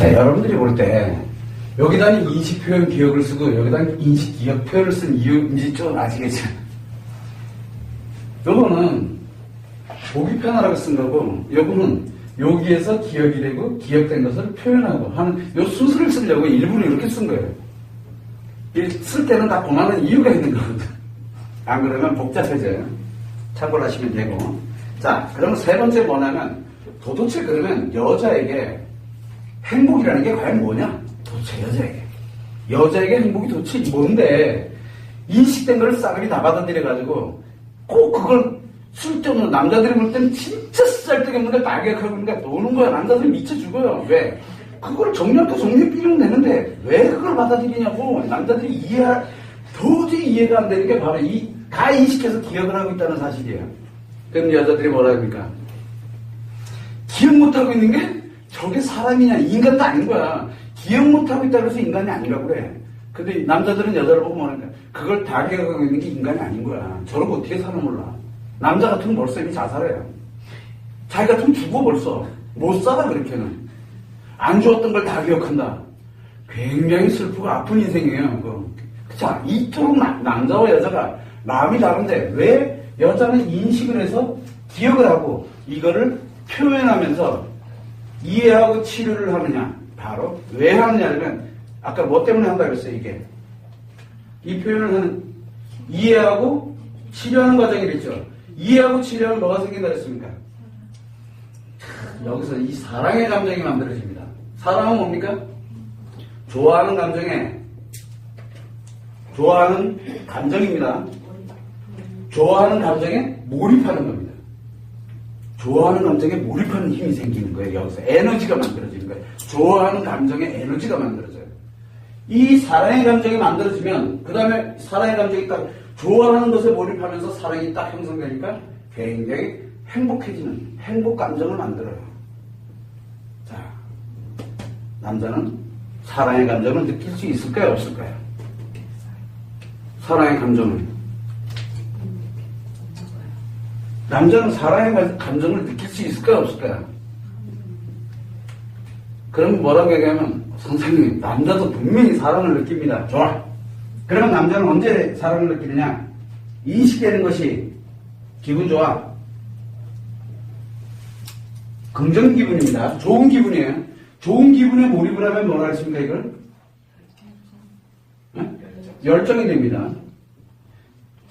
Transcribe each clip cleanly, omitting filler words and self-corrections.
자, 여러분들이 볼 때 여기다는 인식 표현 기억을 쓰고 여기다는 인식 기억 표현을 쓴 이유인지 좀 아시겠죠? 요거는 보기 편하라고 쓴 거고, 요거는 여기에서 기억이 되고 기억된 것을 표현하고 하는 요 순서를 쓰려고 일부러 이렇게 쓴 거예요. 쓸 때는 다 고만한 이유가 있는 거거든. 안 그러면 복잡해져요. 참고를 하시면 되고. 자, 그러면 세 번째 뭐냐면, 도대체 그러면 여자에게 행복이라는 게 과연 뭐냐? 도대체 여자에게 행복이 도대체 뭔데, 인식된 걸 싸그리 다 받아들여가지고 꼭 그걸 쓸데없는, 남자들이 볼 때는 진짜 쓸데없는 걸 다 기억하고 있는 거야. 노는 거야. 남자들이 미쳐 죽어요. 왜? 그걸 정리할까 정리해피면 되는데 왜 그걸 받아들이냐고. 남자들이 도저히 이해가 안 되는 게 바로 다 인식해서 기억을 하고 있다는 사실이에요. 그럼 여자들이 뭐라 합니까? 기억 못하고 있는 게 저게 사람이냐, 인간도 아닌 거야. 기억 못하고 있다고 해서 인간이 아니라고 그래. 근데 남자들은 여자를 보고 뭐랄까, 그걸 다 기억하고 있는 게 인간이 아닌 거야. 저러고 어떻게 사나 몰라. 남자 같으면 벌써 이미 자살해요. 자기 같으면 죽어 벌써. 못 살아 그렇게는. 안 좋았던 걸 다 기억한다. 굉장히 슬프고 아픈 인생이에요. 자, 이토록 남자와 여자가 마음이 다른데 왜 여자는 인식을 해서 기억을 하고 이거를 표현하면서 이해하고 치료를 하느냐? 바로 왜 하느냐면, 아까 뭐 때문에 한다고 했어요. 이게 이 표현을 하는, 이해하고 치료하는 과정이랬죠. 이해하고 치료하면 뭐가 생긴다 했습니까? 여기서 이 사랑의 감정이 만들어집니다. 사랑은 뭡니까? 좋아하는 감정입니다. 좋아하는 감정에 몰입하는 겁니다. 좋아하는 감정에 몰입하는 힘이 생기는 거예요. 여기서 에너지가 만들어지는 거예요. 좋아하는 감정에 에너지가 만들어져요. 이 사랑의 감정이 만들어지면, 그 다음에 사랑의 감정이 딱 좋아하는 것에 몰입하면서 사랑이 딱 형성되니까 굉장히 행복해지는 행복 감정을 만들어요. 자, 남자는 사랑의 감정을 느낄 수 있을까요? 없을까요? 사랑의 감정을. 남자는 사랑의 감정을 느낄 수 있을까요? 없을까요? 그럼 뭐라고 얘기하면, 선생님, 남자도 분명히 사랑을 느낍니다. 좋아. 그러면 남자는 언제 사랑을 느끼느냐? 인식되는 것이 기분 좋아. 긍정 기분입니다. 좋은 기분이에요. 좋은 기분에 몰입을 하면 뭐라 했습니까, 이걸? 네? 열정이 됩니다.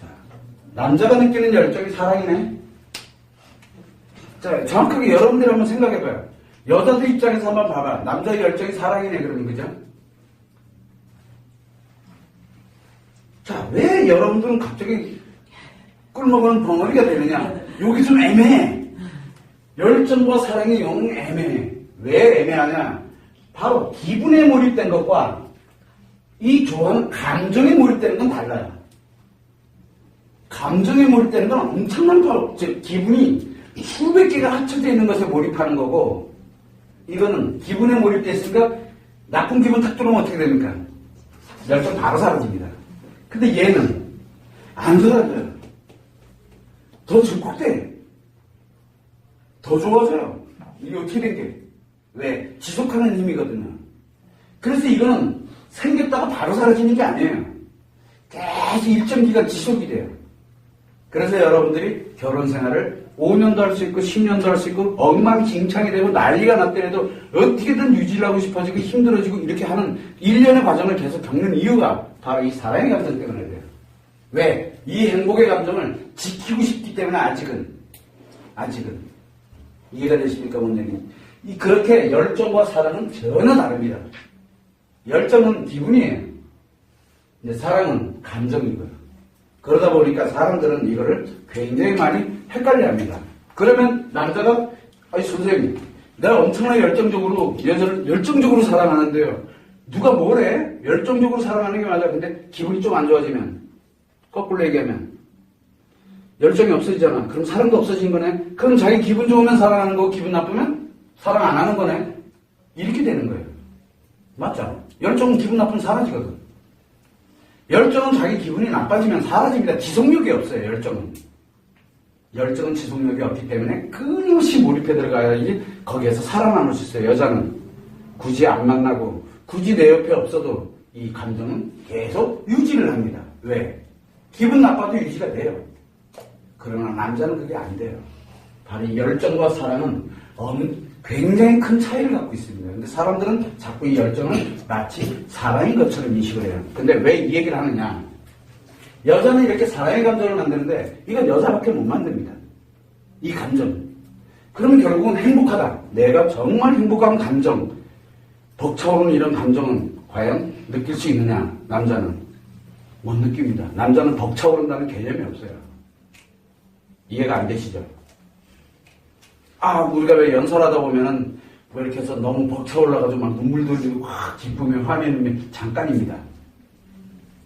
자, 남자가 느끼는 열정이 사랑이네. 자, 정확하게 여러분들이 한번 생각해봐요. 여자들 입장에서 한번 봐봐. 남자의 열정이 사랑이네, 그러면, 그죠? 자, 왜 여러분들은 갑자기 꿀먹은 벙어리가 되느냐? 여기 좀 애매해. 열정과 사랑이 영 애매해. 왜 애매하냐? 바로 기분에 몰입된 것과 이 좋아하는 감정에 몰입되는 건 달라요. 감정에 몰입되는 건 엄청난 기분이 수백 개가 합쳐져 있는 것에 몰입하는 거고, 이거는 기분에 몰입되어 있으니까 나쁜 기분 탁 들어오면 어떻게 됩니까? 열정 바로 사라집니다. 근데 얘는 안 사라져요. 더 증폭돼. 더 좋아져요. 이게 어떻게 된 게? 왜? 지속하는 힘이거든요. 그래서 이거는 생겼다가 바로 사라지는 게 아니에요. 계속 일정 기간 지속이 돼요. 그래서 여러분들이 결혼 생활을 5년도 할 수 있고 10년도 할 수 있고 엉망진창이 되고 난리가 났더라도 어떻게든 유지를 하고 싶어지고 힘들어지고 이렇게 하는 일련의 과정을 계속 겪는 이유가 바로 이 사랑의 감정 때문에 돼요. 왜? 이 행복의 감정을 지키고 싶기 때문에 아직은 이해가 되십니까, 원장님? 그렇게 열정과 사랑은 전혀 다릅니다. 열정은 기분이에요. 근데 사랑은 감정이고요. 그러다 보니까 사람들은 이거를 굉장히 많이 헷갈려 합니다. 그러면 남자가, 아니, 선생님, 내가 엄청나게 열정적으로 여자를 열정적으로 사랑하는데요. 누가 뭐래? 열정적으로 사랑하는 게 맞아. 근데 기분이 좀 안 좋아지면, 거꾸로 얘기하면, 열정이 없어지잖아. 그럼 사랑도 없어진 거네? 그럼 자기 기분 좋으면 사랑하는 거고, 기분 나쁘면 사랑 안 하는 거네? 이렇게 되는 거예요. 맞죠? 열정은 기분 나쁘면 사라지거든. 열정은 자기 기분이 나빠지면 사라집니다. 지속력이 없어요, 열정은. 열정은 지속력이 없기 때문에 끊임없이 몰입해 들어가야지 거기에서 살아남을 수 있어요. 여자는 굳이 안 만나고 굳이 내 옆에 없어도 이 감정은 계속 유지를 합니다. 왜? 기분 나빠도 유지가 돼요. 그러나 남자는 그게 안 돼요. 바로 이 열정과 사랑은 굉장히 큰 차이를 갖고 있습니다. 근데 사람들은 자꾸 이 열정을 마치 사랑인 것처럼 인식을 해요. 근데 왜 이 얘기를 하느냐? 여자는 이렇게 사랑의 감정을 만드는데 이건 여자밖에 못 만듭니다. 이 감정. 그러면 결국은 행복하다. 내가 정말 행복한 감정, 벅차오르는 이런 감정은 과연 느낄 수 있느냐? 남자는 못 느낍니다. 남자는 벅차오른다는 개념이 없어요. 이해가 안 되시죠? 우리가 왜 연설하다 보면은 뭐 이렇게 해서 너무 벅차올라가지고 막 눈물도 흘리고 기쁨에 화면이 잠깐입니다.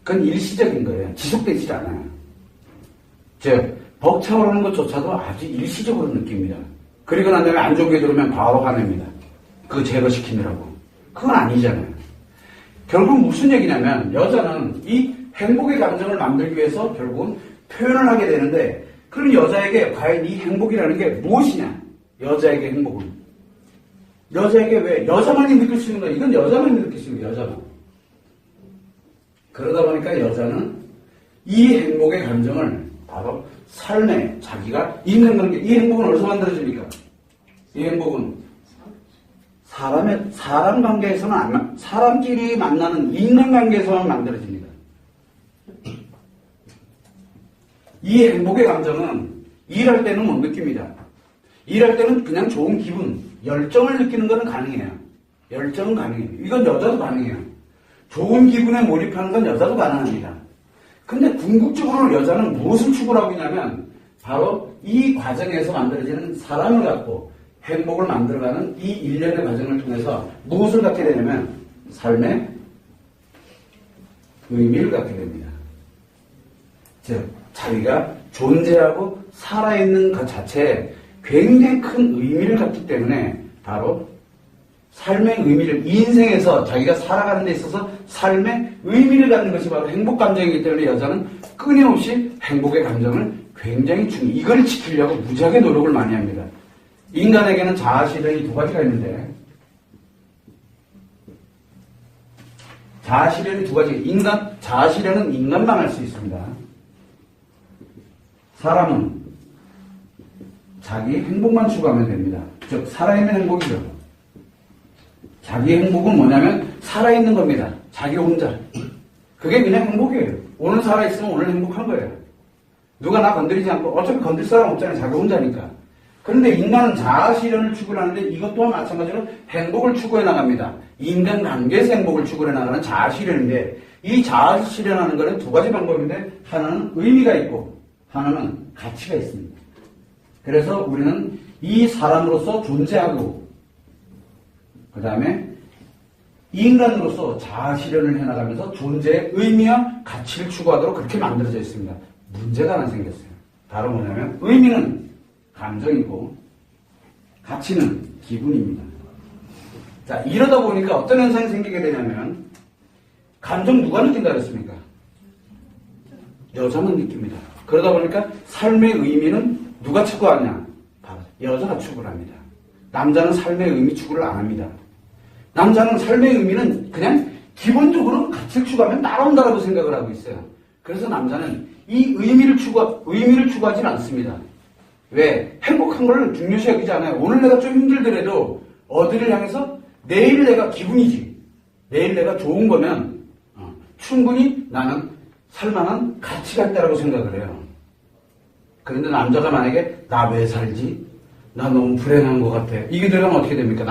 그건 일시적인 거예요. 지속되지 않아요. 즉 벅차오르는 것조차도 아주 일시적으로 느낍니다. 그리고 난 다음에 안 좋은 게 들어오면 바로 화냅니다. 그거 제거시키느라고. 그건 아니잖아요. 결국 무슨 얘기냐면 여자는 이 행복의 감정을 만들기 위해서 결국은 표현을 하게 되는데 그럼 여자에게 과연 이 행복이라는 게 무엇이냐? 여자에게 행복은. 여자에게 왜? 여자만이 느낄 수 있는 거야. 이건 여자만이 느낄 수 있는 거야. 여자만. 그러다 보니까 여자는 이 행복의 감정을 바로 삶에 자기가 있는 관계, 이 행복은 어디서 만들어집니까? 이 행복은 사람 관계에서는 사람끼리 만나는 인간 관계에서만 만들어집니다. 이 행복의 감정은 일할 때는 못 느낍니다. 일할 때는 그냥 좋은 기분, 열정을 느끼는 것은 가능해요. 열정은 가능해요. 이건 여자도 가능해요. 좋은 기분에 몰입하는 건 여자도 가능합니다. 근데 궁극적으로 여자는 무엇을 추구하고 있냐면 바로 이 과정에서 만들어지는 사람을 갖고 행복을 만들어가는 이 일련의 과정을 통해서 무엇을 갖게 되냐면 삶의 의미를 갖게 됩니다. 즉 자기가 존재하고 살아있는 것 자체에 굉장히 큰 의미를 갖기 때문에 바로 삶의 의미를 인생에서 자기가 살아가는 데 있어서 삶의 의미를 갖는 것이 바로 행복 감정이기 때문에 여자는 끊임없이 행복의 감정을 굉장히 이걸 지키려고 무지하게 노력을 많이 합니다. 인간에게는 자아실현이 두 가지가 있는데 자아실현이 두 가지. 자아실현은 인간만 할 수 있습니다. 사람은 자기 행복만 추구하면 됩니다. 즉 살아있는 행복이죠. 자기 행복은 뭐냐면 살아있는 겁니다. 자기 혼자. 그게 그냥 행복이에요. 오늘 살아있으면 오늘 행복한 거예요. 누가 나 건드리지 않고 어차피 건들 사람 없잖아요. 자기 혼자니까. 그런데 인간은 자아실현을 추구하는데 이것 또한 마찬가지로 행복을 추구해 나갑니다. 인간관계에서 행복을 추구해 나가는 자아실현인데 이 자아실현하는 것은 두 가지 방법인데 하나는 의미가 있고 하나는 가치가 있습니다. 그래서 우리는 이 사람으로서 존재하고 그 다음에 인간으로서 자아실현을 해나가면서 존재의 의미와 가치를 추구하도록 그렇게 만들어져 있습니다. 문제가 하나 생겼어요. 바로 뭐냐면 의미는 감정이고 가치는 기분입니다. 자, 이러다 보니까 어떤 현상이 생기게 되냐면 감정 누가 느낀다 그랬습니까? 여자만 느낍니다. 그러다 보니까 삶의 의미는 누가 추구하냐? 바로 여자가 추구를 합니다. 남자는 삶의 의미 추구를 안 합니다. 남자는 삶의 의미는 그냥 기본적으로 가치를 추구하면 따라온다라고 생각을 하고 있어요. 그래서 남자는 이 의미를 추구하지는 않습니다. 왜? 행복한 걸 중요시 여기지 않아요. 오늘 내가 좀 힘들더라도 어디를 향해서 내일 내가 기분이지. 내일 내가 좋은 거면 충분히 나는 살만한 가치가 있다라고 생각을 해요. 그런데 남자가 만약에 나 왜 살지? 나 너무 불행한 것 같아. 이게 들어가면 어떻게 됩니까?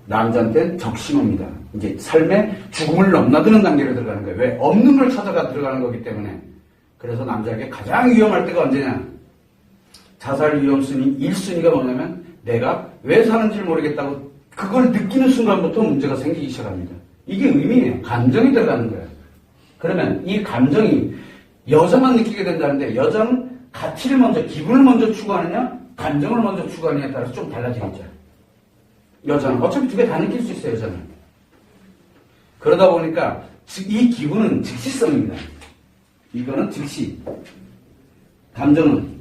남자한테는 적심합니다. 이제 삶의 죽음을 넘나드는 단계로 들어가는 거예요. 왜? 없는 걸 찾아가 들어가는 거기 때문에. 그래서 남자에게 가장 위험할 때가 언제냐? 자살 위험순위 1순위가 뭐냐면 내가 왜 사는지를 모르겠다고 그걸 느끼는 순간부터 문제가 생기기 시작합니다. 이게 의미예요. 감정이 들어가는 거예요. 그러면 이 감정이 여자만 느끼게 된다는데 여자는 가치를 먼저, 기분을 먼저 추구하느냐, 감정을 먼저 추구하느냐에 따라서 좀 달라지겠죠. 여자는 어차피 두 개 다 느낄 수 있어요. 여자는. 그러다 보니까 이 기분은 즉시성입니다. 이거는 즉시. 감정은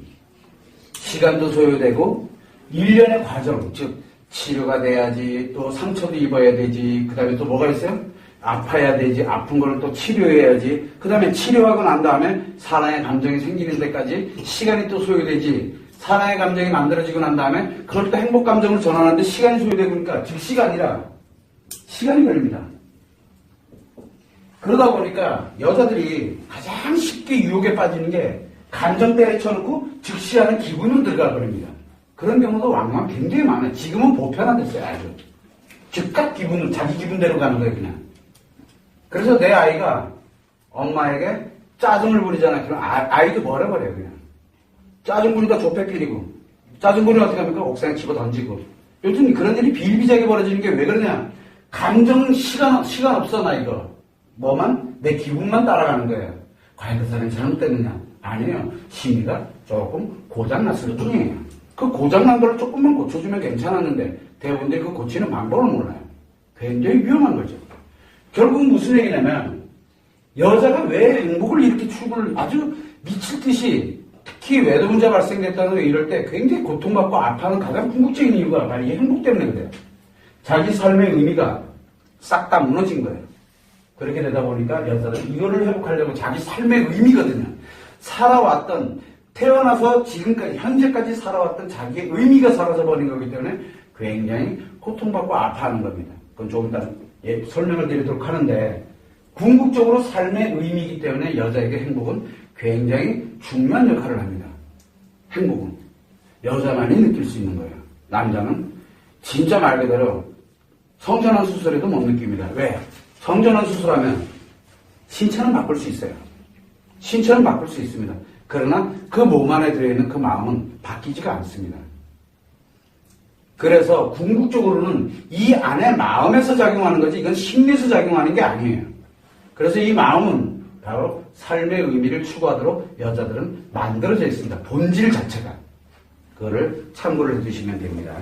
시간도 소요되고 일련의 과정, 즉 치료가 돼야지, 또 상처도 입어야 되지, 그 다음에 또 뭐가 있어요? 아파야 되지, 아픈 걸 또 치료해야지, 그 다음에 치료하고 난 다음에 사랑의 감정이 생기는 데까지 시간이 또 소요되지, 사랑의 감정이 만들어지고 난 다음에 그걸 또 행복 감정으로 전환하는데 시간이 소요되고 그러니까 즉시가 아니라 시간이 걸립니다. 그러다 보니까 여자들이 가장 쉽게 유혹에 빠지는 게 감정 때려쳐놓고 즉시하는 기분으로 들어가 버립니다. 그런 경우도 왕왕 굉장히 많아요. 지금은 보편화됐어요, 아주. 즉각 기분으로, 자기 기분대로 가는 거예요, 그냥. 그래서 내 아이가 엄마에게 짜증을 부리잖아요. 그럼 아이도 버려버려요, 그냥. 짜증 부리다 좁혀끼리고, 짜증 부리면 어떻게 합니까? 옥상에 집어 던지고. 요즘 그런 일이 비일비재하게 벌어지는 게 왜 그러냐? 감정 시간 없어, 나 이거. 뭐만? 내 기분만 따라가는 거예요. 과연 그 사람이 잘못됐느냐? 아니에요. 심리가 조금 고장났을 뿐이에요. 그 고장난 걸 조금만 고쳐주면 괜찮았는데 대부분들이 그 고치는 방법을 몰라요. 굉장히 위험한 거죠. 결국 무슨 얘기냐면 여자가 왜 행복을 이렇게 추구를 아주 미칠 듯이 특히 외도 문제 발생됐다는 이럴 때 굉장히 고통받고 아파하는 가장 궁극적인 이유가 바로 이 행복 때문에 그래요. 자기 삶의 의미가 싹 다 무너진 거예요. 그렇게 되다 보니까 여자들은 이거를 회복하려고 자기 삶의 의미거든요. 살아왔던 태어나서 지금까지 현재까지 살아왔던 자기의 의미가 사라져버린 거기 때문에 굉장히 고통받고 아파하는 겁니다. 그건 조금 이따 설명을 드리도록 하는데 궁극적으로 삶의 의미이기 때문에 여자에게 행복은 굉장히 중요한 역할을 합니다. 행복은 여자만이 느낄 수 있는 거예요. 남자는 진짜 말 그대로 성전환 수술에도 못 느낍니다. 왜? 성전환 수술하면 신체는 바꿀 수 있어요. 신체는 바꿀 수 있습니다. 그러나 그 몸 안에 들어있는 그 마음은 바뀌지가 않습니다. 그래서 궁극적으로는 이 안에 마음에서 작용하는 거지 이건 심리에서 작용하는 게 아니에요. 그래서 이 마음은 바로 삶의 의미를 추구하도록 여자들은 만들어져 있습니다. 본질 자체가. 그거를 참고를 해주시면 됩니다.